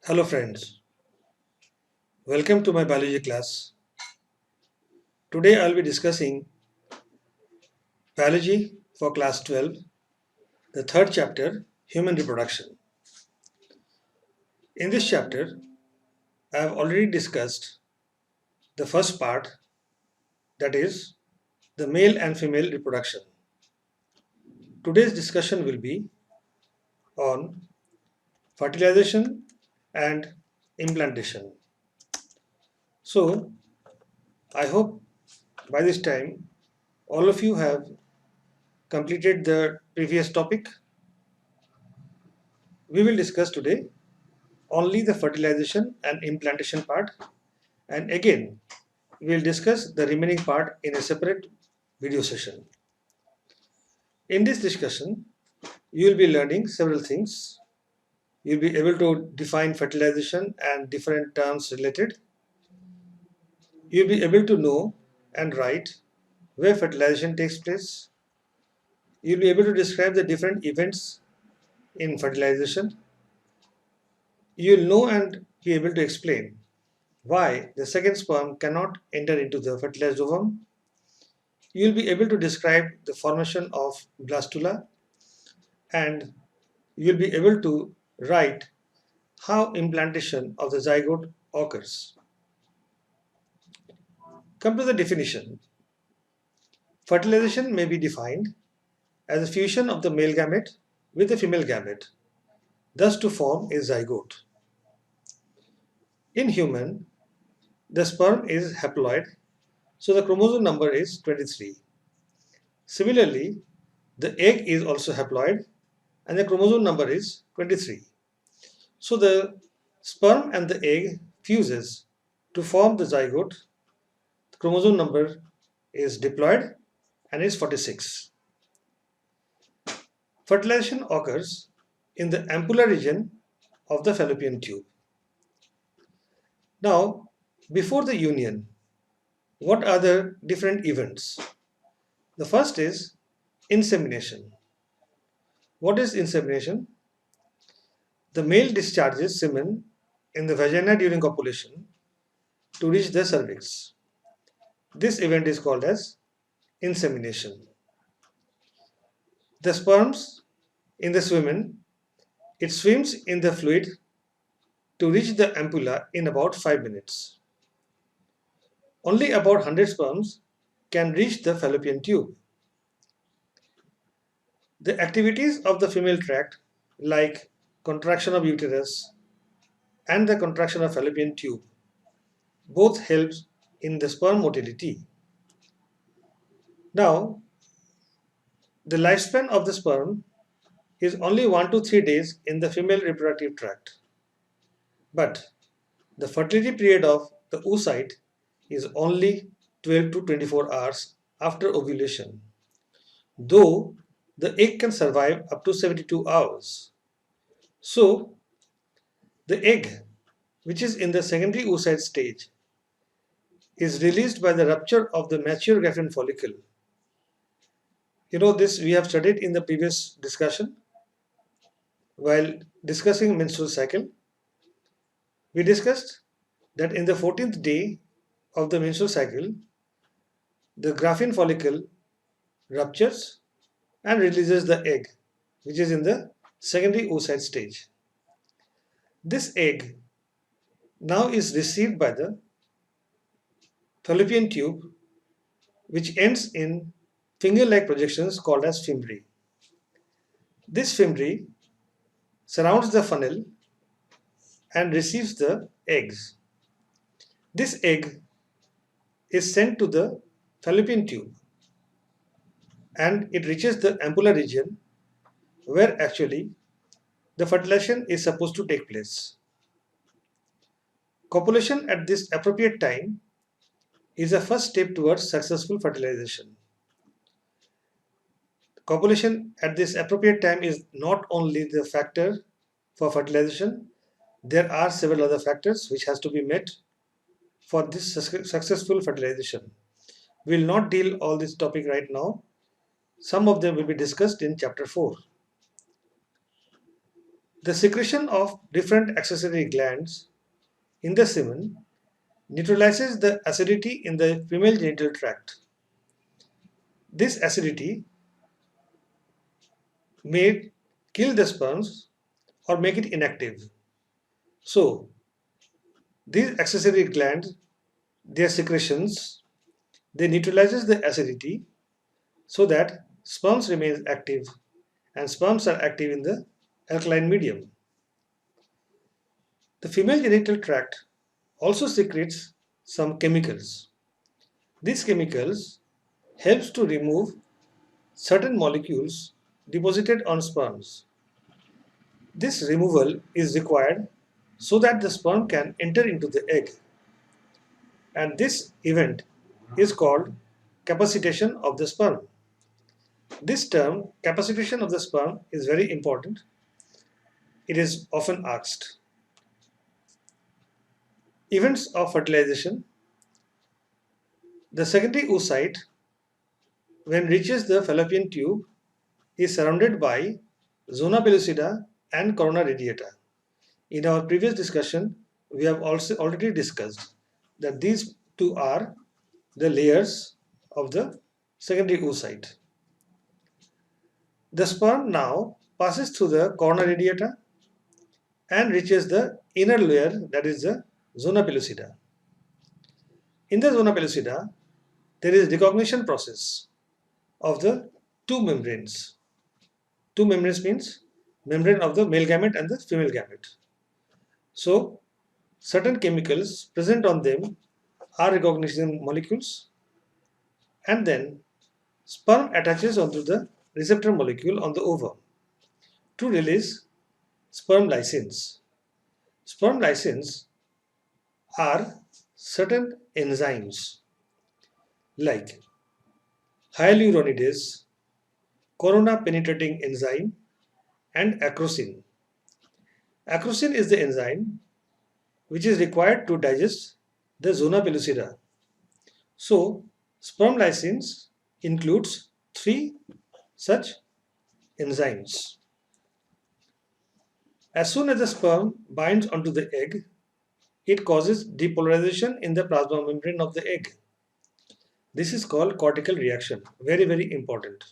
Hello friends, welcome to my biology class. Today I'll be discussing biology for class 12, the third chapter, human reproduction. In this chapter, I have already discussed the first part, that is the male and female reproduction. Today's discussion will be on fertilization and implantation. So, I hope by this time all of you have completed the previous topic. We will discuss today only the fertilization and implantation part, and again we will discuss the remaining part in a separate video session. In this discussion you will be learning several things. You will be able to define fertilization and different terms related. You will be able to know and write where fertilization takes place. You will be able to describe the different events in fertilization. You will know and be able to explain why the second sperm cannot enter into the fertilized ovum. You will be able to describe the formation of blastula, and you will be able to write how implantation of the zygote occurs. Come to the definition. Fertilization may be defined as a fusion of the male gamete with the female gamete, thus to form a zygote. In human, the sperm is haploid, so the chromosome number is 23. Similarly, the egg is also haploid and the chromosome number is 23. So the sperm and the egg fuses to form the zygote. The chromosome number is diploid and is 46. Fertilization occurs in the ampulla region of the fallopian tube. Now, before the union, what are the different events? The first is insemination. What is insemination? The male discharges semen in the vagina during copulation to reach the cervix. This event is called as insemination. The sperms in the semen, it swims in the fluid to reach the ampulla in about 5 minutes. Only about 100 sperms can reach the fallopian tube. The activities of the female tract, like contraction of uterus and the contraction of fallopian tube, both helps in the sperm motility. Now, the lifespan of the sperm is only 1 to 3 days in the female reproductive tract. But the fertility period of the oocyte is only 12 to 24 hours after ovulation, though the egg can survive up to 72 hours. So, the egg, which is in the secondary oocyte stage, is released by the rupture of the mature Graafian follicle. You know, this we have studied in the previous discussion while discussing menstrual cycle. We discussed that in the 14th day of the menstrual cycle, the Graafian follicle ruptures and releases the egg, which is in the secondary oocyte stage. This egg now is received by the fallopian tube, which ends in finger-like projections called as fimbriae. This fimbriae surrounds the funnel and receives the eggs. This egg is sent to the fallopian tube and it reaches the ampulla region where actually the fertilization is supposed to take place. Copulation at this appropriate time is a first step towards successful fertilization. Copulation at this appropriate time is not only the factor for fertilization, there are several other factors which has to be met for this successful fertilization. We will not deal all this topic right now. Some of them will be discussed in chapter 4. The secretion of different accessory glands in the semen neutralizes the acidity in the female genital tract. This acidity may kill the sperms or make it inactive. So, these accessory glands, their secretions, they neutralizes the acidity so that sperms remains active and sperms are active in the alkaline medium. The female genital tract also secretes some chemicals. These chemicals helps to remove certain molecules deposited on sperms. This removal is required so that the sperm can enter into the egg, and this event is called capacitation of the sperm. This term, capacitation of the sperm, is very important. It is often asked. Events of fertilization. The secondary oocyte, when reaches the fallopian tube, is surrounded by zona pellucida and corona radiata. In our previous discussion, we have also already discussed that these two are the layers of the secondary oocyte. The sperm now passes through the corona radiata and reaches the inner layer, that is the zona pellucida. In the zona pellucida, there is recognition process of the two membranes. Two membranes means membrane of the male gamete and the female gamete. So, certain chemicals present on them are recognition molecules, and then sperm attaches onto the receptor molecule on the ovum to release sperm lysins. Sperm lysins are certain enzymes like hyaluronidase, corona penetrating enzyme, and acrosin. Acrosin is the enzyme which is required to digest the zona pellucida. So, sperm lysins includes three such enzymes. As soon as the sperm binds onto the egg, it causes depolarization in the plasma membrane of the egg. This is called cortical reaction. Very, very important.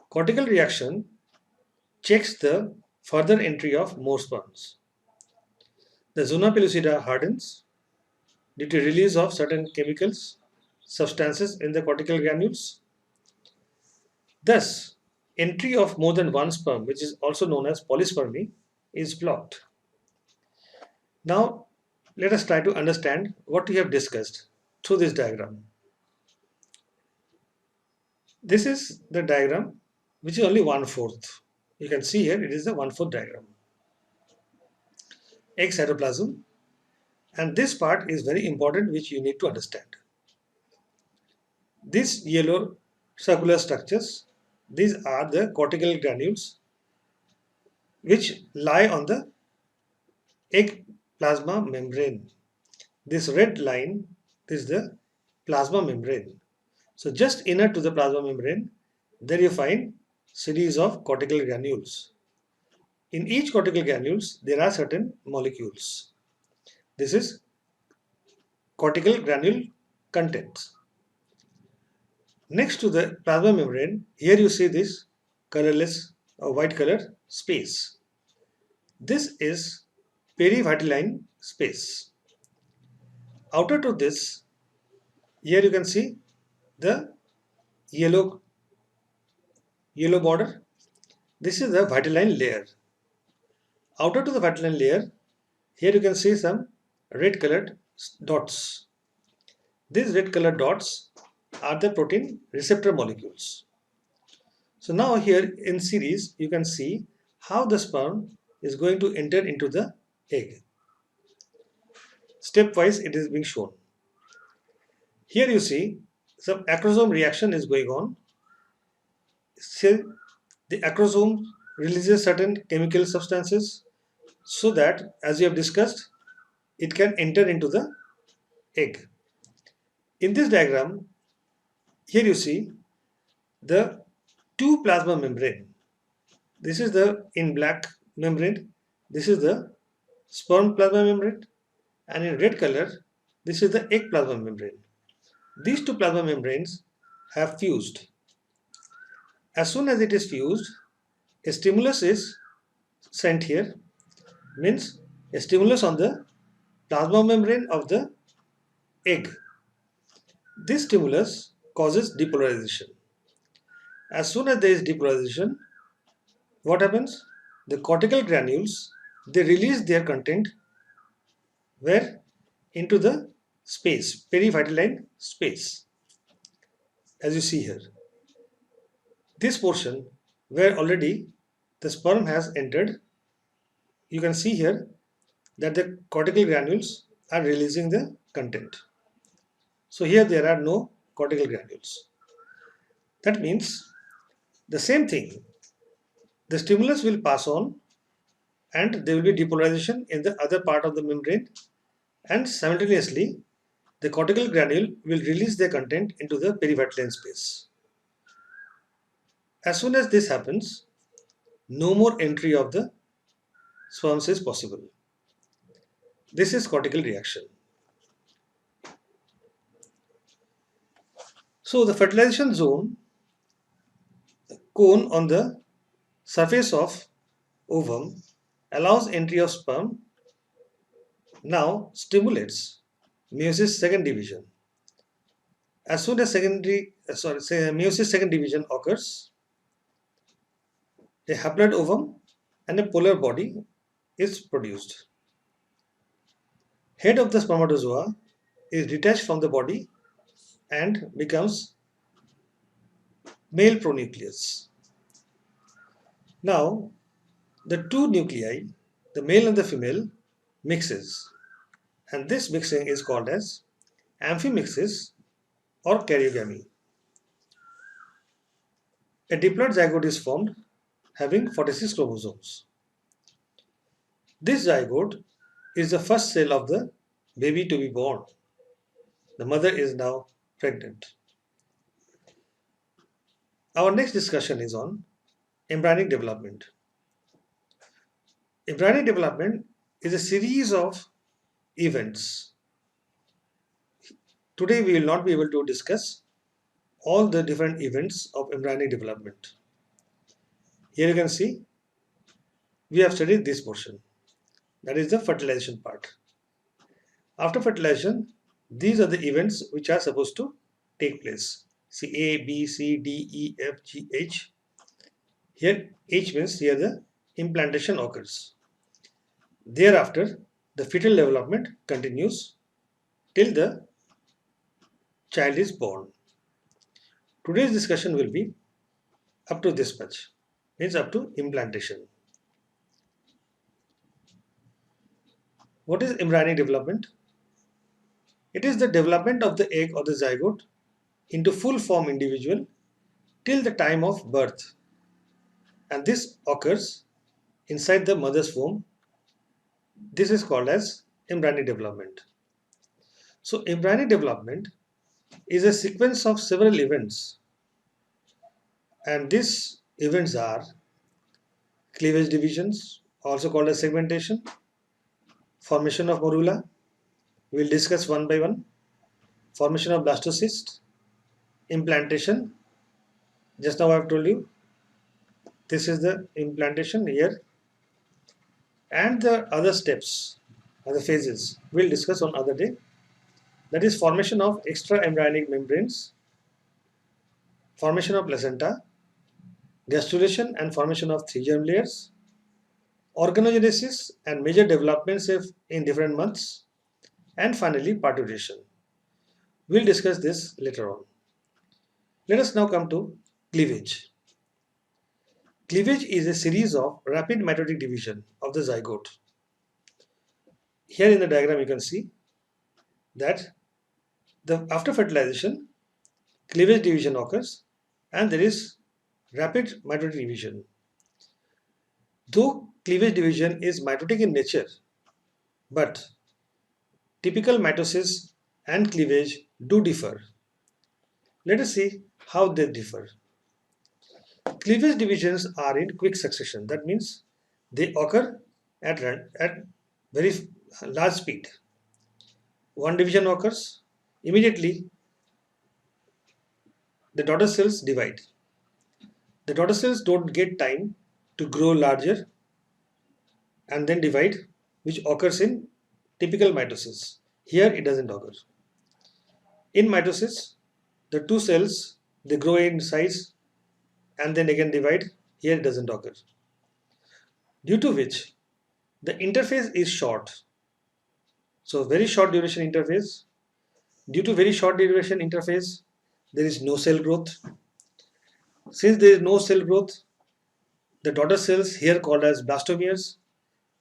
Cortical reaction checks the further entry of more sperms. The zona pellucida hardens due to release of certain chemicals, substances in the cortical granules. Thus, entry of more than one sperm, which is also known as polyspermy, is blocked. Now, let us try to understand what we have discussed through this diagram. This is the diagram which is only 1/4. You can see here it is the 1/4 diagram. Egg cytoplasm, and this part is very important which you need to understand. These yellow circular structures, these are the cortical granules which lie on the egg plasma membrane. This red line is the plasma membrane. So just inner to the plasma membrane, there you find series of cortical granules. In each cortical granules, there are certain molecules. This is cortical granule contents. Next to the plasma membrane, here you see this colorless or white color space. This is perivitelline space. Outer to this, here you can see the yellow border. This is the vitelline layer. Outer to the vitelline layer, here you can see some red colored dots. These red colored dots are the protein receptor molecules. So now here in series you can see how the sperm is going to enter into the egg. Stepwise it is being shown. Here you see some acrosome reaction is going on. So the acrosome releases certain chemical substances so that, as we have discussed, it can enter into the egg. In this diagram, here you see the two plasma membrane. This is the in black membrane, this is the sperm plasma membrane, and in red color, this is the egg plasma membrane. These two plasma membranes have fused. As soon as it is fused, a stimulus is sent here, means a stimulus on the plasma membrane of the egg. This stimulus causes depolarization. As soon as there is depolarization, what happens? The cortical granules, they release their content where? Into the space, perivitelline space, as you see here. This portion where already the sperm has entered, you can see here that the cortical granules are releasing the content. So here there are no cortical granules. That means the same thing, the stimulus will pass on and there will be depolarization in the other part of the membrane, and simultaneously the cortical granule will release their content into the perivitelline space. As soon as this happens, no more entry of the sperms is possible. This is cortical reaction. So the fertilization zone, cone on the surface of ovum, allows entry of sperm, now stimulates meiosis second division. As soon as meiosis second division occurs, a haploid ovum and a polar body is produced. Head of the spermatozoa is detached from the body and becomes male pronucleus. Now, the two nuclei, the male and the female, mixes, and this mixing is called as amphimixis or karyogamy. A diploid zygote is formed having 46 chromosomes. This zygote is the first cell of the baby to be born. The mother is now pregnant. Our next discussion is on embryonic development. Embryonic development is a series of events. Today we will not be able to discuss all the different events of embryonic development. Here you can see we have studied this portion, that is the fertilization part. After fertilization, these are the events which are supposed to take place. See A, B, C, D, E, F, G, H. Here H means here the implantation occurs. Thereafter, the fetal development continues till the child is born. Today's discussion will be up to this much, means up to implantation. What is embryonic development? It is the development of the egg or the zygote into full form individual till the time of birth, and this occurs inside the mother's womb. This is called as embryonic development. So embryonic development is a sequence of several events, and these events are cleavage divisions, also called as segmentation, formation of morula, we will discuss one by one, formation of blastocyst, implantation, just now I have told you this is the implantation here, and the other steps, other phases we will discuss on other day, that is formation of extra embryonic membranes, formation of placenta, gastrulation and formation of 3 germ layers, organogenesis and major developments in different months, and finally parturition. We will discuss this later on. Let us now come to cleavage. Cleavage is a series of rapid mitotic division of the zygote. Here in the diagram you can see that after fertilization, cleavage division occurs and there is rapid mitotic division. Though cleavage division is mitotic in nature, but typical mitosis and cleavage do differ. Let us see how they differ. Cleavage divisions are in quick succession. That means They occur at very large speed. One division occurs, immediately the daughter cells divide. The daughter cells don't get time to grow larger and then divide, which occurs in typical mitosis. Here it doesn't occur. In mitosis, the two cells they grow in size and then again divide. Here it doesn't occur. Due to which the interphase is short. So very short duration interphase. Due to very short duration interphase, there is no cell growth. Since there is no cell growth, the daughter cells here called as blastomeres,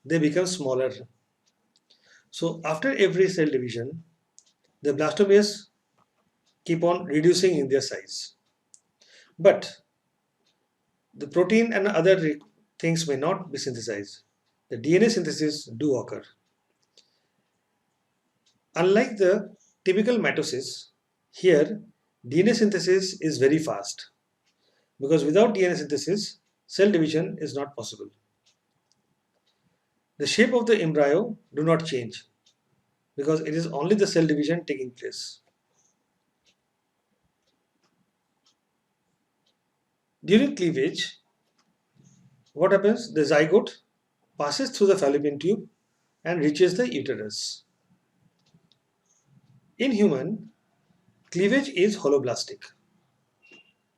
they become smaller. So after every cell division, the blastomeres keep on reducing in their size. But the protein and other things may not be synthesized. The DNA synthesis do occur. Unlike the typical mitosis, here DNA synthesis is very fast because without DNA synthesis, cell division is not possible. The shape of the embryo do not change because it is only the cell division taking place. During cleavage, what happens? The zygote passes through the fallopian tube and reaches the uterus. In human, cleavage is holoblastic.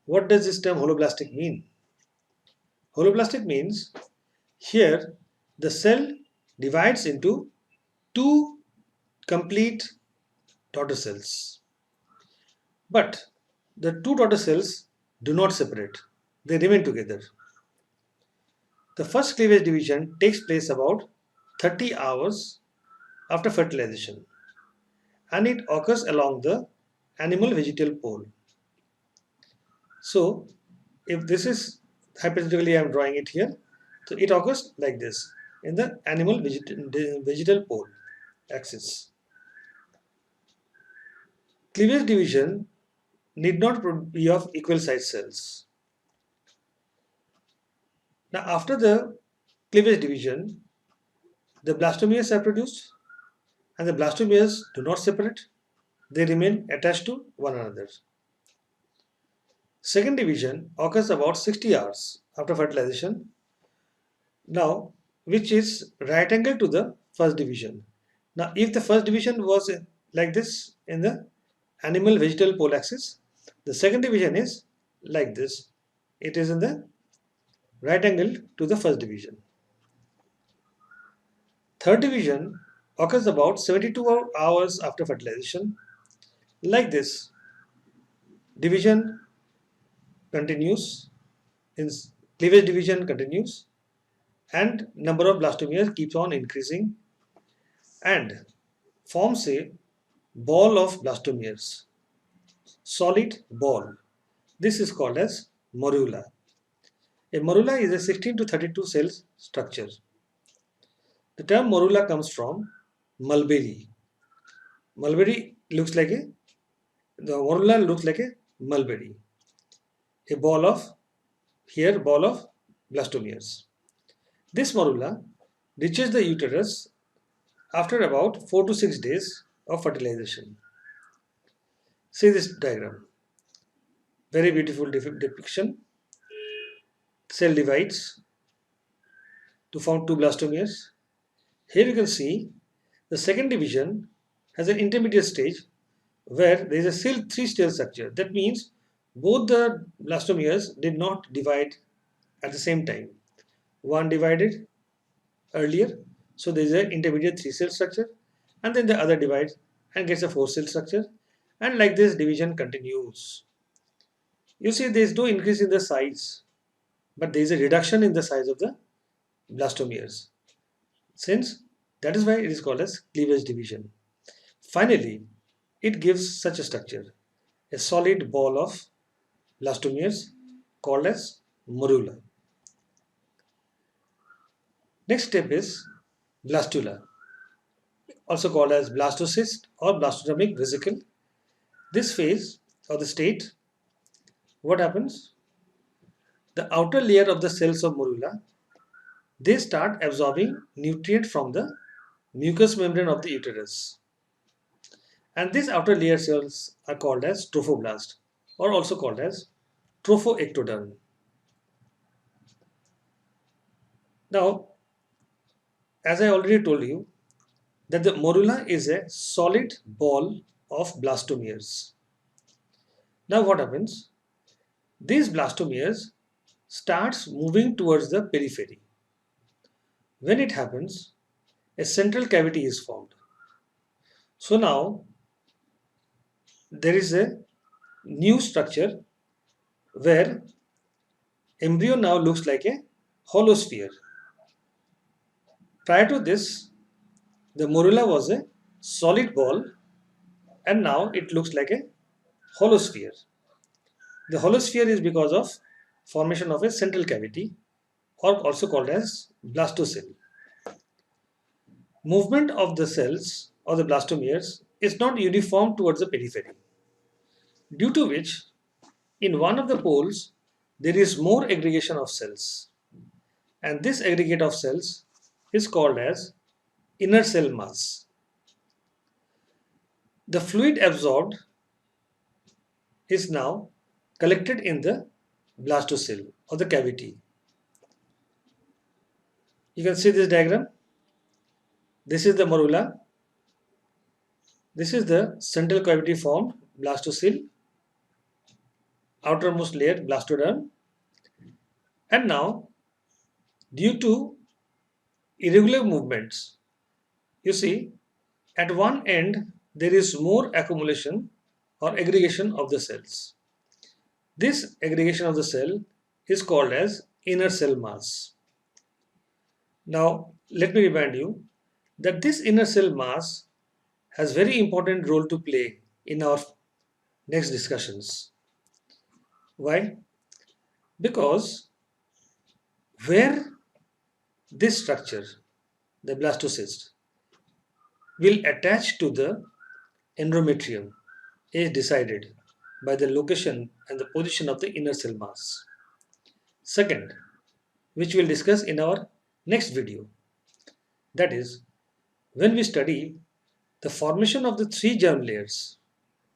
What does this term holoblastic mean? Holoblastic means here the cell divides into two complete daughter cells. But the two daughter cells do not separate, they remain together. The first cleavage division takes place about 30 hours after fertilization and it occurs along the animal vegetal pole. So, if this is hypothetically, I am drawing it here, so it occurs like this in the animal vegetal pole axis. Cleavage division need not be of equal size cells. Now, after the cleavage division, the blastomeres are produced and the blastomeres do not separate, they remain attached to one another. Second division occurs about 60 hours after fertilization, now which is right angle to the first division. Now, if the first division was like this in the animal vegetal pole axis, the second division is like this. It is in the right angle to the first division. Third division occurs about 72 hours after fertilization. Like this, division continues, in cleavage division continues, and number of blastomeres keeps on increasing and forms a ball of blastomeres, solid ball. This is called as morula. A morula is a 16 to 32 cell structure. The term morula comes from mulberry. Mulberry looks like the morula looks like a mulberry. A ball of, here ball of blastomeres. This morula reaches the uterus after about 4 to 6 days of fertilization. See this diagram. Very beautiful depiction. Cell divides to form two blastomeres. Here you can see the second division has an intermediate stage where there is a still three-cell structure. That means both the blastomeres did not divide at the same time. One divided earlier, so there is an intermediate three-cell structure, and then the other divides and gets a four-cell structure, and like this division continues. You see there is no increase in the size, but there is a reduction in the size of the blastomeres. Since that is why it is called as cleavage division. Finally, it gives such a structure, a solid ball of blastomeres called as morula. Next step is blastula, also called as blastocyst or blastodermic vesicle. This phase or the state, what happens? The outer layer of the cells of morula they start absorbing nutrient from the mucous membrane of the uterus. And these outer layer cells are called as trophoblast, or also called as trophoectoderm. Now, as I already told you, that the morula is a solid ball of blastomeres. Now what happens? These blastomeres starts moving towards the periphery. When it happens, a central cavity is formed. So now there is a new structure where embryo now looks like a hollow sphere. Prior to this, the morula was a solid ball and now it looks like a hollow sphere. The hollow sphere is because of formation of a central cavity, or also called as blastocell. Movement of the cells or the blastomeres is not uniform towards the periphery, due to which in one of the poles there is more aggregation of cells, and this aggregate of cells is called as inner cell mass. The fluid absorbed is now collected in the blastocell or the cavity. You can see this diagram. This is the morula. This is the central cavity formed blastocell, outermost layer blastoderm, and now due to irregular movements, you see at one end there is more accumulation or aggregation of the cells. This aggregation of the cell is called as inner cell mass. Now let me remind you that this inner cell mass has very important role to play in our next discussions. Why? Because where this structure, the blastocyst, will attach to the endometrium is decided by the location and the position of the inner cell mass. Second, which we'll discuss in our next video, that is, when we study the formation of the three germ layers,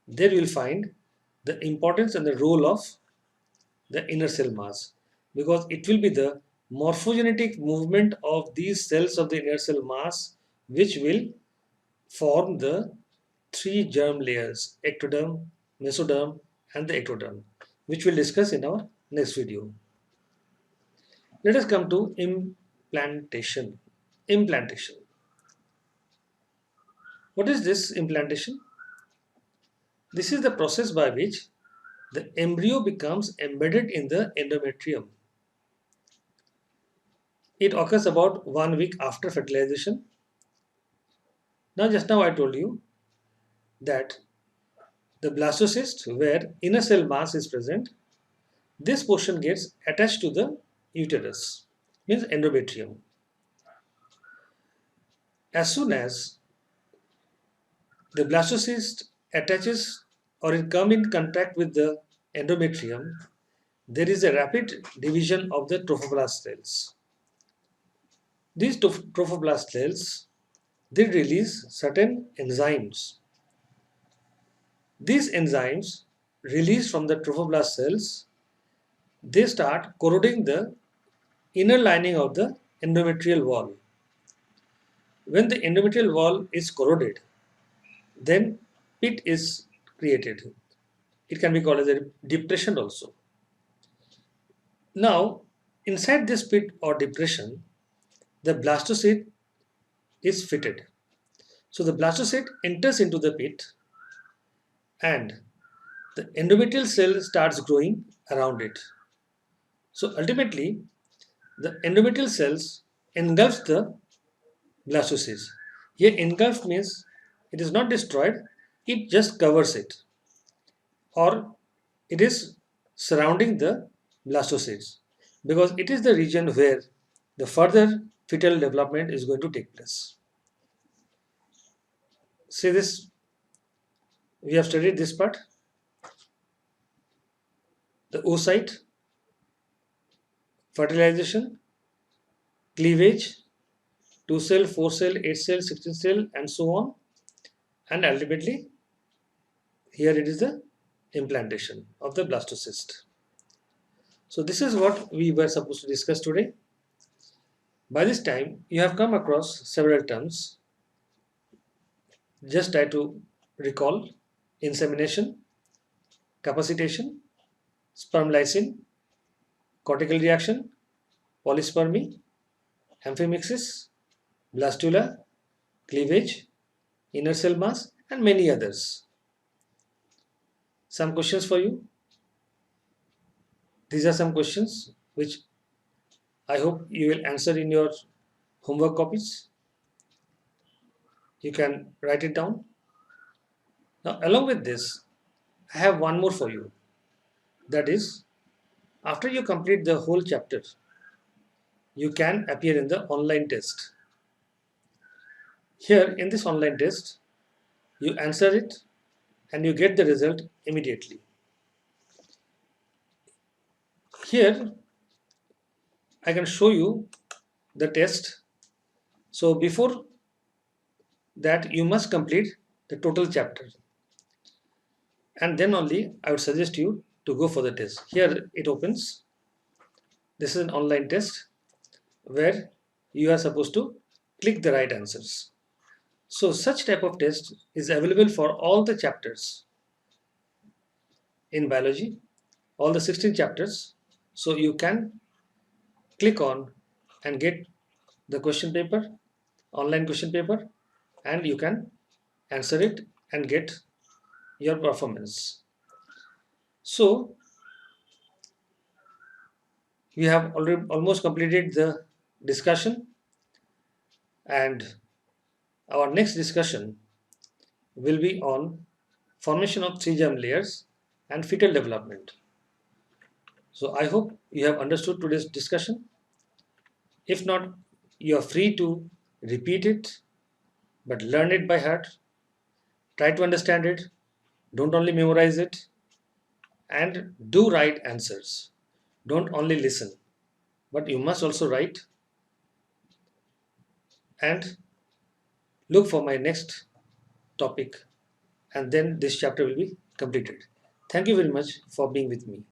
there you will find the importance and the role of the inner cell mass, because it will be the morphogenetic movement of these cells of the inner cell mass which will form the three germ layers, ectoderm, mesoderm, and the ectoderm, which we'll discuss in our next video. Let us come to implantation. Implantation. What is this implantation? This is the process by which the embryo becomes embedded in the endometrium. It occurs about 1 week after fertilization. Now, just now I told you that the blastocyst, where inner cell mass is present, this portion gets attached to the uterus, means endometrium. As soon as the blastocyst attaches or it comes in contact with the endometrium, there is a rapid division of the trophoblast cells. These trophoblast cells, they release certain enzymes. These enzymes released from the trophoblast cells, they start corroding the inner lining of the endometrial wall. When the endometrial wall is corroded, then pit is created. It can be called as a depression also. Now, inside this pit or depression, the blastocyst is fitted. So the blastocyst enters into the pit and the endometrial cell starts growing around it. So ultimately, the endometrial cells engulfs the blastocyst. Here engulf means it is not destroyed, it just covers it, or it is surrounding the blastocyst, because it is the region where the further fetal development is going to take place. See this, we have studied this part, the oocyte, fertilization, cleavage, 2 cell, 4 cell, 8 cell, 16 cell, and so on. And ultimately, here it is the implantation of the blastocyst. So this is what we were supposed to discuss today. By this time, you have come across several terms. Just try to recall: insemination, capacitation, sperm lysine, cortical reaction, polyspermy, amphimixis, blastula, cleavage, inner cell mass, and many others. Some questions for you. These are some questions which I hope you will answer in your homework copies. You can write it down. Now, along with this, I have one more for you. That is, after you complete the whole chapter, you can appear in the online test. Here in this online test, you answer it and you get the result immediately. Here, I can show you the test. So before that, you must complete the total chapter. And then only I would suggest you to go for the test. Here it opens. This is an online test where you are supposed to click the right answers. So such type of test is available for all the chapters in biology, all the 16 chapters. So you can click on and get the question paper, online question paper, and you can answer it and get your performance. So we have already almost completed the discussion, and our next discussion will be on formation of 3 germ layers and fetal development. So I hope you have understood today's discussion. If not, you are free to repeat it, but learn it by heart. Try to understand it. Don't only memorize it, and do write answers. Don't only listen, but you must also write, and look for my next topic, and then this chapter will be completed. Thank you very much for being with me.